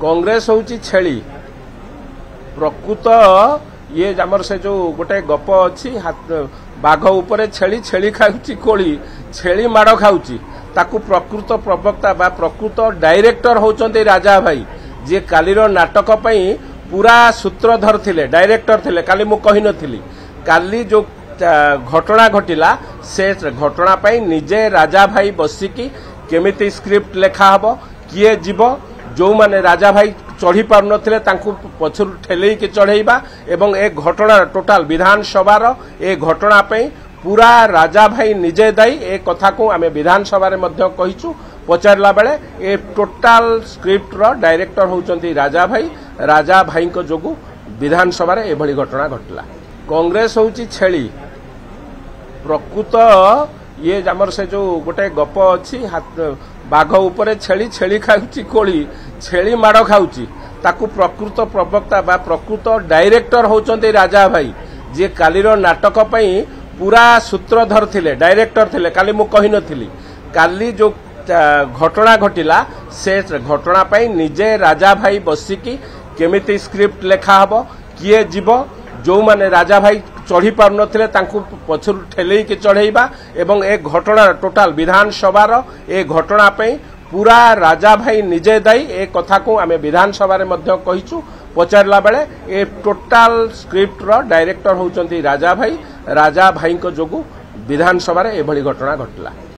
कांग्रेस हूँ छेली प्रकृत ये आमर से जो गोटे गप अच्छी बाघ उपर छेली छेली खाऊची कोली छेली माड़ खाऊची ताकू प्रकृत प्रवक्ता बा प्रकृत डायरेक्टर होचंती राजा भाई जे कालीर नाटक पई पूरा सूत्रधर थिले डायरेक्टर थिले काली मु कहि नथिली काली जो घटना घटिला से घटना पई निजे राजा भाई बसिकी केमिति स्क्रिप्ट लेखा हबो किए जीव जो माने राजा भाई चढ़ी पार नथिले तांकू पछरु ठेलेई के चढ़ेइबा एवं ए घटना टोटाल विधानसभा ए घटना पई पूरा राजा भाई निजे दायी ए कथा को आमे विधानसभा रे मध्य कहिचु पचारला बेले ए टोटाल स्क्रिप्ट रो डायरेक्टर होचंती राजा भाई को जोगु विधानसभा रे एभली घटना घटला। कांग्रेस होची छेली प्रकृत ये आमर से जो गोटे गप अच्छी बाघ उपर छेली छेली खाऊची कोली छेली माड़ खाऊची ताकू प्रकृत प्रवक्ता बा प्रकृत डायरेक्टर होचंती राजा भाई जे कालीर नाटक पई पूरा सूत्रधर थिले डायरेक्टर थिले काली मु कहि नथिली काली जो घटना घटिला से घटना पई निजे राजा भाई बसिकी केमिति स्क्रिप्ट लेखा हबो किए जीव जो माने राजा भाई चढ़ी पार नथिले तांकू पछरु ठेलेई के चढ़ेइबा एवं ए घटना टोटाल विधानसभा ए घटना पई पूरा राजा भाई निजे दायी ए कथा को आमे विधानसभा रे मध्य कहिचु पचारला बेले ए टोटाल स्क्रिप्ट रो डायरेक्टर होचंती राजा भाई को जोगु विधानसभा रे एभली घटना घटला।